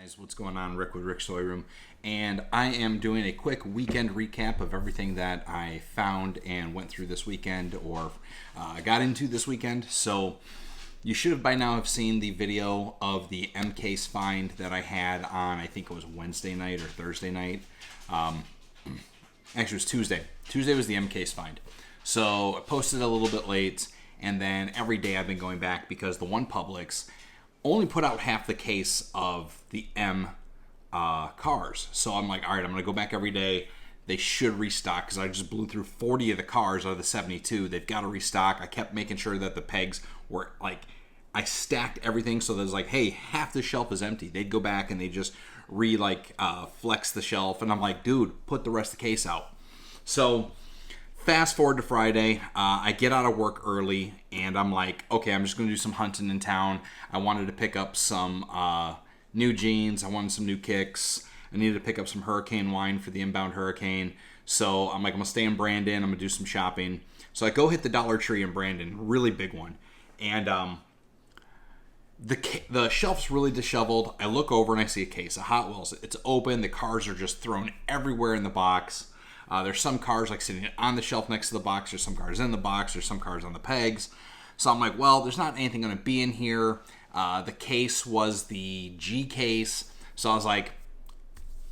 Guys, what's going on? Rick with Rick's Toy Room, and I am doing a quick weekend recap of everything that I found and went through this weekend or got into this weekend. So you should have by now have seen the video of the M case find that I had on, I think it was Wednesday night or Thursday night. Actually, it was Tuesday. Tuesday was the M case find. So I posted a little bit late, and then every day I've been going back because the one Publix only put out half the case of the M cars. So I'm like, all right, I'm going to go back every day. They should restock because I just blew through 40 of the cars out of the 72. They've got to restock. I kept making sure that the pegs were like, I stacked everything so there's like, hey, half the shelf is empty. They'd go back and they just flex the shelf. And I'm like, dude, put the rest of the case out. So fast forward to Friday, I get out of work early, and I'm like, okay, I'm just going to do some hunting in town. I wanted to pick up some new jeans. I wanted some new kicks. I needed to pick up some Hurricane wine for the inbound Hurricane. So I'm like, I'm going to stay in Brandon. I'm going to do some shopping. So I go hit the Dollar Tree in Brandon, really big one. And the shelf's really disheveled. I look over and I see a case of Hot Wheels. It's open. The cars are just thrown everywhere in the box. There's some cars like sitting on the shelf next to the box. There's some cars in the box. There's some cars on the pegs. So I'm like, well, there's not anything going to be in here. The case was the G case. So I was like,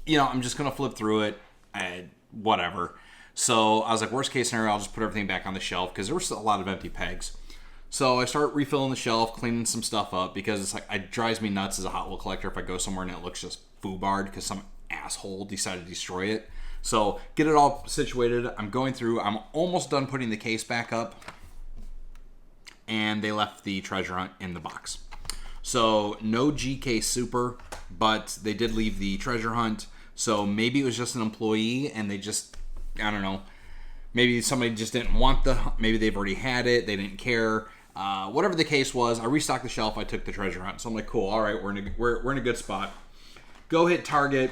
I'm just going to flip through it. Whatever. So I was like, worst case scenario, I'll just put everything back on the shelf because there were still a lot of empty pegs. So I start refilling the shelf, cleaning some stuff up because it's like, it drives me nuts as a Hot Wheel collector if I go somewhere and it looks just foobarred because some asshole decided to destroy it. So get it all situated. I'm going through. I'm almost done putting the case back up. And they left the treasure hunt in the box. So no GK Super, but they did leave the treasure hunt. So maybe it was just an employee and they just, I don't know. Maybe somebody just didn't want maybe they've already had it. They didn't care. Whatever the case was, I restocked the shelf. I took the treasure hunt. So I'm like, cool. All right, we're in a good spot. Go hit Target.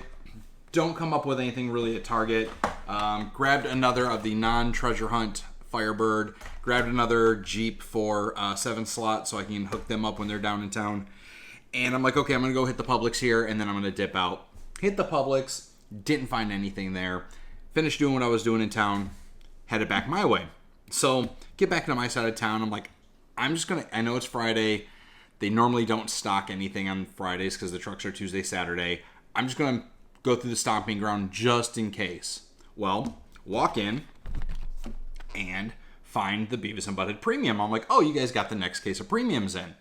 Don't come up with anything really at Target. Grabbed another of the non-treasure hunt Firebird. Grabbed another Jeep for 7 slot so I can hook them up when they're down in town. And I'm like, okay, I'm going to go hit the Publix here, and then I'm going to dip out. Hit the Publix. Didn't find anything there. Finished doing what I was doing in town. Headed back my way. So get back into my side of town. I'm like, I know it's Friday. They normally don't stock anything on Fridays because the trucks are Tuesday, Saturday. I'm just going to go through the stomping ground just in case. Well, walk in and find the Beavis and Butthead Premium. I'm like, oh, you guys got the next case of premiums in.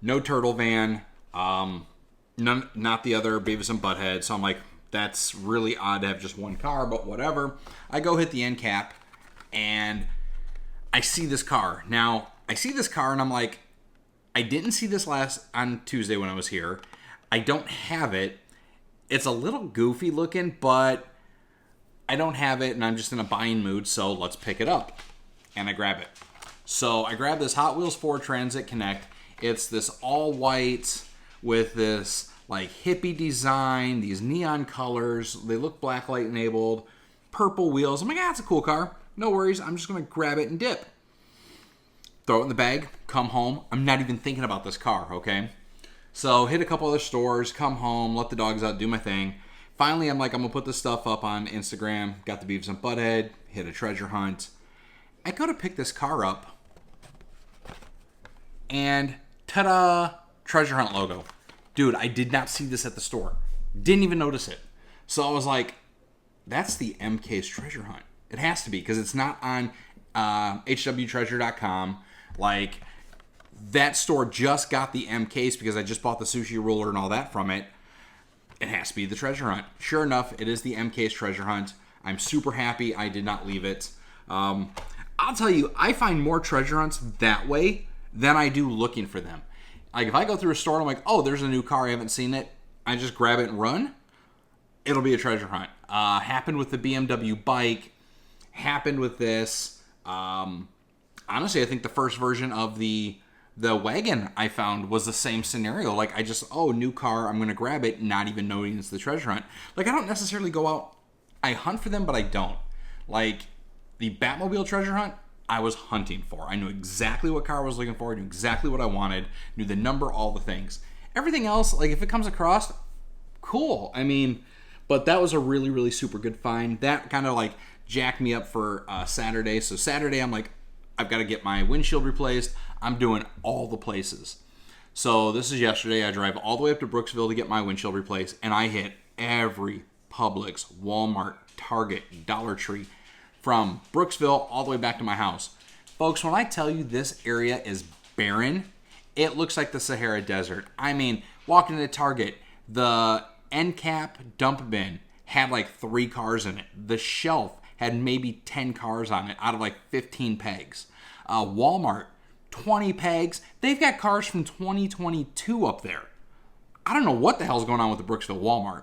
No Turtle Van, not the other Beavis and Butthead. So I'm like, that's really odd to have just one car, but whatever. I go hit the end cap and I see this car. Now, I see this car and I'm like, I didn't see this on Tuesday when I was here. I don't have it. It's a little goofy looking, but I don't have it, and I'm just in a buying mood, so let's pick it up. And I grab it. So I grab this Hot Wheels 4 Transit Connect. It's this all white with this like hippie design, these neon colors. They look blacklight enabled, purple wheels. I'm like, it's a cool car. No worries. I'm just going to grab it and dip. Throw it in the bag, come home. I'm not even thinking about this car, okay? So hit a couple other stores, come home, let the dogs out, do my thing. Finally, I'm like, I'm going to put this stuff up on Instagram. Got the Beavis and Butthead, hit a treasure hunt. I go to pick this car up, and ta-da, treasure hunt logo. Dude, I did not see this at the store. Didn't even notice it. So I was like, that's the MK's treasure hunt. It has to be, because it's not on hwtreasure.com. Like, that store just got the M case because I just bought the sushi roller and all that from it. It has to be the treasure hunt. Sure enough, it is the M case treasure hunt. I'm super happy I did not leave it. I'll tell you, I find more treasure hunts that way than I do looking for them. Like, if I go through a store and I'm like, oh, there's a new car, I haven't seen it, I just grab it and run, it'll be a treasure hunt. Happened with the BMW bike. Happened with this. Honestly, I think the first version of the wagon I found was the same scenario. Like, new car, I'm going to grab it, not even knowing it's the treasure hunt. Like, I don't necessarily go out, I hunt for them, but I don't. Like, the Batmobile treasure hunt, I was hunting for. I knew exactly what car I was looking for, I knew exactly what I wanted, knew the number, all the things. Everything else, like, if it comes across, cool. I mean, but that was a really, really super good find. That kind of like jacked me up for Saturday. So Saturday, I'm like, I've got to get my windshield replaced. I'm doing all the places. So this is yesterday. I drive all the way up to Brooksville to get my windshield replaced, and I hit every Publix, Walmart, Target, Dollar Tree, from Brooksville all the way back to my house. Folks, when I tell you this area is barren, it looks like the Sahara Desert. I mean, walking into Target, the end cap dump bin had like 3 cars in it. The shelf had maybe 10 cars on it out of like 15 pegs. Walmart, 20 pegs. They've got cars from 2022 up there. I don't know what the hell's going on with the Brooksville Walmart.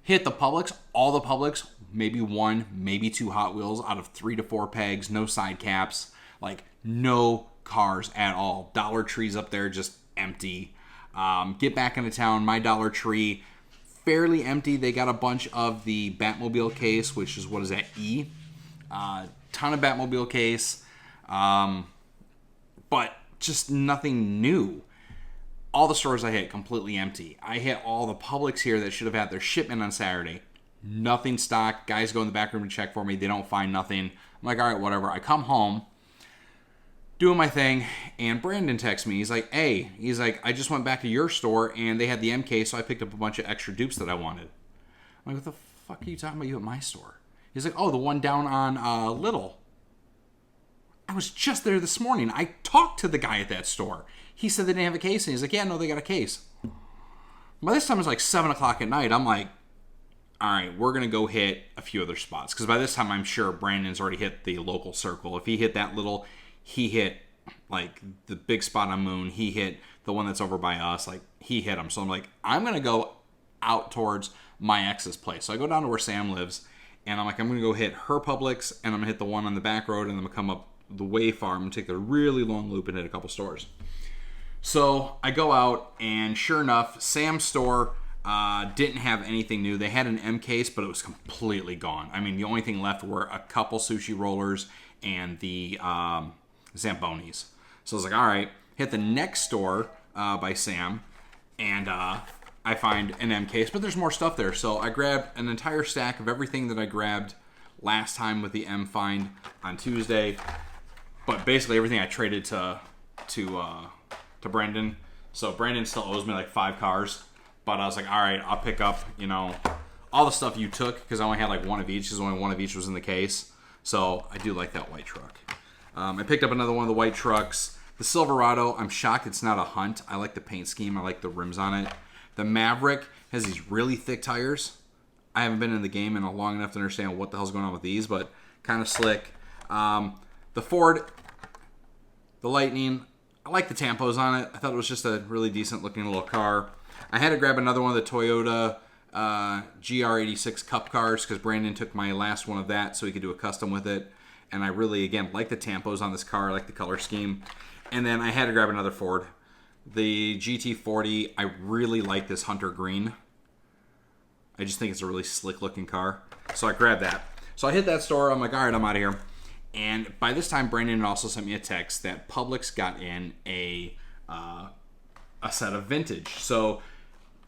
Hit the Publix, all the Publix, maybe 1, maybe 2 Hot Wheels out of 3 to 4 pegs, no side caps, like no cars at all. Dollar Tree's up there just empty. Get back into town, my Dollar Tree, fairly empty. They got a bunch of the Batmobile case, which is, what is that, E? Ton of Batmobile case, but just nothing new. All the stores I hit, completely empty. I hit all the Publix here that should have had their shipment on Saturday. Nothing stocked. Guys go in the back room and check for me. They don't find nothing. I'm like, all right, whatever. I come home, doing my thing, and Brandon texts me. He's like, hey, I just went back to your store, and they had the MK, so I picked up a bunch of extra dupes that I wanted. I'm like, what the fuck are you talking about you at my store? He's like, oh, the one down on Little. I was just there this morning. I talked to the guy at that store. He said they didn't have a case, and he's like, yeah, no, they got a case. By this time, it's like 7 o'clock at night. I'm like, all right, we're going to go hit a few other spots. Because by this time, I'm sure Brandon's already hit the local circle. If he hit that Little, he hit, like, the big spot on Moon. He hit the one that's over by us. Like, he hit them. So I'm like, I'm going to go out towards my ex's place. So I go down to where Sam lives, and I'm like, I'm going to go hit her Publix, and I'm going to hit the one on the back road, and I'm going to come up the way farm and take the really long loop and hit a couple stores. So I go out, and sure enough, Sam's store didn't have anything new. They had an M case, but it was completely gone. I mean, the only thing left were a couple sushi rollers and the Zambonis. So I was like, all right, hit the next store by Sam, and I find an M case, but there's more stuff there. So I grabbed an entire stack of everything that I grabbed last time with the M find on Tuesday, but basically everything I traded to Brandon. So Brandon still owes me like 5 cars, but I was like, all right, I'll pick up, all the stuff you took, because I only had like one of each, because only one of each was in the case. So I do like that white truck. I picked up another one of the white trucks. The Silverado, I'm shocked it's not a Hunt. I like the paint scheme. I like the rims on it. The Maverick has these really thick tires. I haven't been in the game in a long enough to understand what the hell's going on with these, but kind of slick. The Ford, the Lightning, I like the tampos on it. I thought it was just a really decent looking little car. I had to grab another one of the Toyota GR86 Cup cars because Brandon took my last one of that so he could do a custom with it. And I really, again, like the tampos on this car. I like the color scheme. And then I had to grab another Ford. The GT40, I really like this Hunter Green. I just think it's a really slick looking car. So I grabbed that. So I hit that store. I'm like, all right, I'm out of here. And by this time, Brandon also sent me a text that Publix got in a set of vintage. So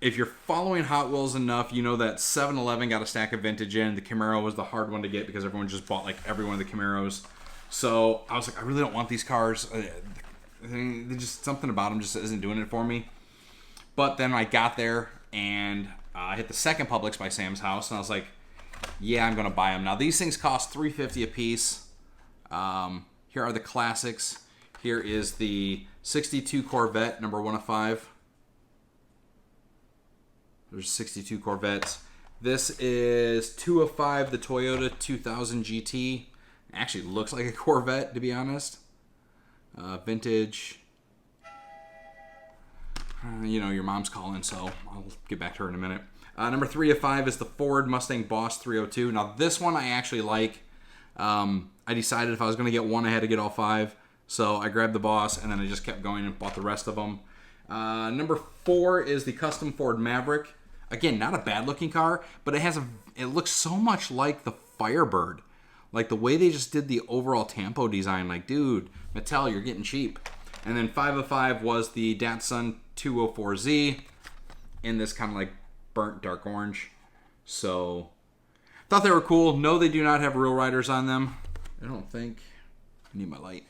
if you're following Hot Wheels enough, you know that 7-Eleven got a stack of vintage in. The Camaro was the hard one to get because everyone just bought like every one of the Camaros. So I was like, I really don't want these cars. There's just something about them just isn't doing it for me. But then I got there and I hit the second Publix by Sam's house, and I was like, yeah, I'm going to buy them. Now, these things cost $3.50 a piece. Here are the classics. Here is the 62 Corvette, number 1 of 5. There's 62 Corvettes. This is 2 of 5, the Toyota 2000 GT. Actually looks like a Corvette, to be honest. Vintage. Your mom's calling, so I'll get back to her in a minute. Number 3 of 5 is the Ford Mustang Boss 302. Now, this one I actually like. I decided if I was going to get one, I had to get all 5. So I grabbed the Boss, and then I just kept going and bought the rest of them. Number 4 is the custom Ford Maverick. Again, not a bad-looking car, but it looks so much like the Firebird. Like, the way they just did the overall Tampo design. Like, dude, Mattel, you're getting cheap. And then 5 of 5 was the Datsun 204Z in this kind of like burnt dark orange. So, thought they were cool. No, they do not have real riders on them. I don't think. I need my light.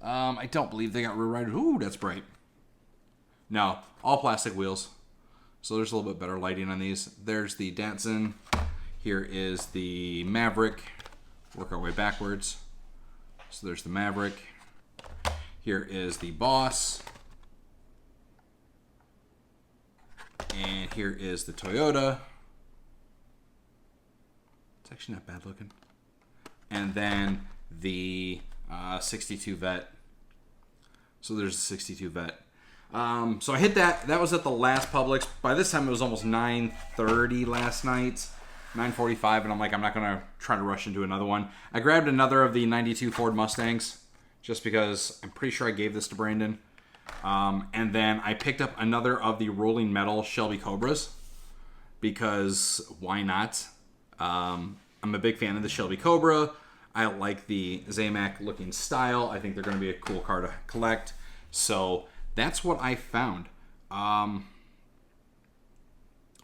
I don't believe they got real riders. Ooh, that's bright. No, all plastic wheels. So there's a little bit better lighting on these. There's the Datsun. Here is the Maverick. Work our way backwards. So there's the Maverick. Here is the Boss. And here is the Toyota. It's actually not bad looking. And then the 62 Vet. So there's the 62 Vet. So I hit that. That was at the last Publix. By this time it was almost 9:30 last night. 9:45, and I'm like, I'm not going to try to rush into another one. I grabbed another of the 92 Ford Mustangs just because I'm pretty sure I gave this to Brandon. And then I picked up another of the rolling metal Shelby Cobras because why not? I'm a big fan of the Shelby Cobra. I like the Zamac looking style. I think they're going to be a cool car to collect. So that's what I found.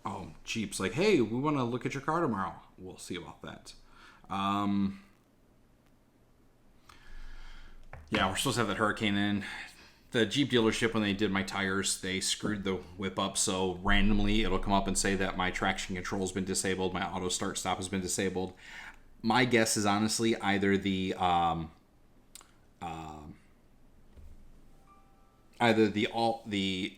Oh, Jeep's like, hey, we want to look at your car tomorrow. We'll see about that. Yeah, we're supposed to have that Hurricane in. The Jeep dealership, when they did my tires, they screwed the whip up, so randomly it'll come up and say that my traction control has been disabled, my auto start stop has been disabled. My guess is honestly either the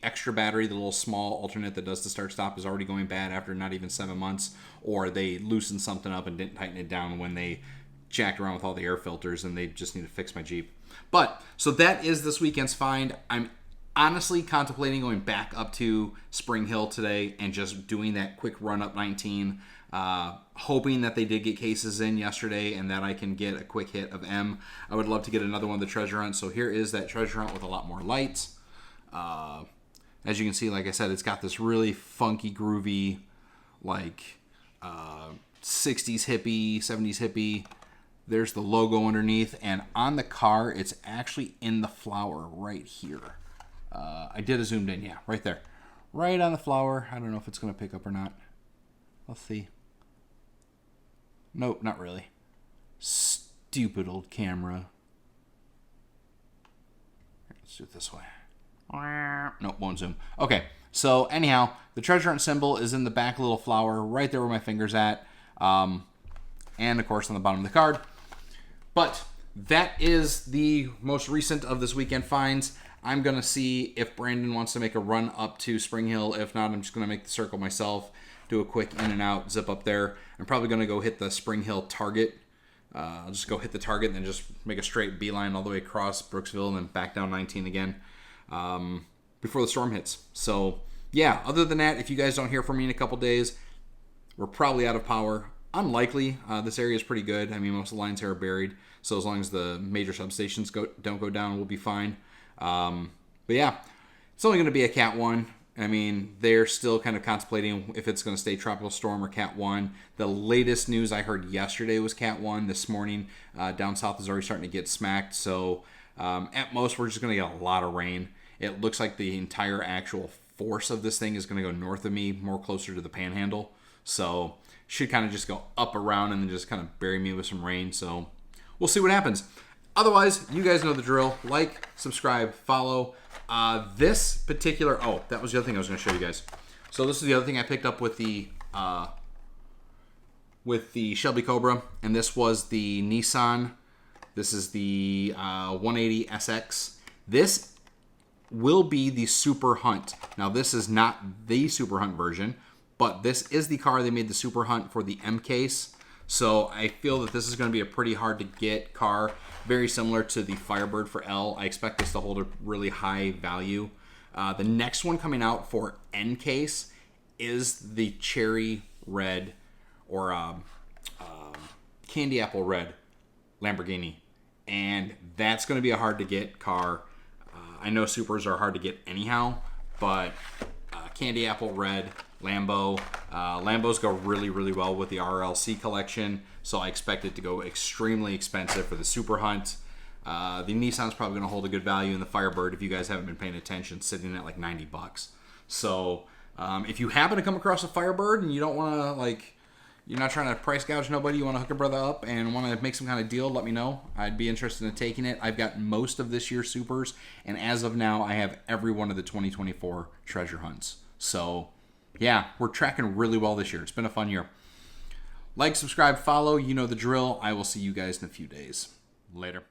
extra battery, the little small alternate that does the start stop, is already going bad after not even 7 months, or they loosened something up and didn't tighten it down when they jacked around with all the air filters, and they just need to fix my Jeep. But so that is this weekend's find. I'm honestly contemplating going back up to Spring Hill today and just doing that quick run up 19, hoping that they did get cases in yesterday and that I can get a quick hit of M. I would love to get another one of the treasure hunts. So here is that treasure hunt with a lot more lights. As you can see, like I said, it's got this really funky, groovy, like 60s hippie, 70s hippie. There's the logo underneath, and on the car, it's actually in the flower right here. I did a zoomed in, yeah, right there. Right on the flower. I don't know if it's going to pick up or not. Let's see. Nope, not really. Stupid old camera. Let's do it this way. Nope, won't zoom. Okay, so anyhow, the treasure hunt symbol is in the back little flower, right there where my finger's at. And, of course, on the bottom of the card. But that is the most recent of this weekend finds. I'm going to see if Brandon wants to make a run up to Spring Hill. If not, I'm just going to make the circle myself, do a quick in and out, zip up there. I'm probably going to go hit the Spring Hill Target. I'll just go hit the Target and then just make a straight beeline all the way across Brooksville and then back down 19 again before the storm hits. So, yeah, other than that, if you guys don't hear from me in a couple days, we're probably out of power. Unlikely. This area is pretty good. I mean, most of the lines here are buried, so as long as the major substations don't go down, we'll be fine. But yeah, it's only going to be a Cat 1. I mean, they're still kind of contemplating if it's going to stay Tropical Storm or Cat 1. The latest news I heard yesterday was Cat 1. This morning, down south is already starting to get smacked, so at most, we're just going to get a lot of rain. It looks like the entire actual force of this thing is going to go north of me, more closer to the Panhandle. So should kind of just go up around and then just kind of bury me with some rain. So we'll see what happens. Otherwise, you guys know the drill. Like, subscribe, follow. This particular... Oh, that was the other thing I was going to show you guys. So this is the other thing I picked up with the Shelby Cobra. And this was the Nissan. This is the 180 SX. This will be the Super Hunt. Now, this is not the Super Hunt version, but this is the car they made the Super Hunt for the M case. So I feel that this is going to be a pretty hard to get car, very similar to the Firebird for L. I expect this to hold a really high value. The next one coming out for N case is the Cherry Red or Candy Apple Red Lamborghini. And that's going to be a hard to get car. I know Supers are hard to get anyhow, but Candy Apple Red Lambo. Lambos go really, really well with the RLC collection, so I expect it to go extremely expensive for the Super Hunt. The Nissan's probably going to hold a good value in the Firebird, if you guys haven't been paying attention, sitting at like $90. So If you happen to come across a Firebird and you don't want to, like, you're not trying to price gouge nobody, you want to hook a brother up and want to make some kind of deal, let me know. I'd be interested in taking it. I've got most of this year's supers, and as of now, I have every one of the 2024 treasure hunts. So, yeah, we're tracking really well this year. It's been a fun year. Like, subscribe, follow. You know the drill. I will see you guys in a few days. Later.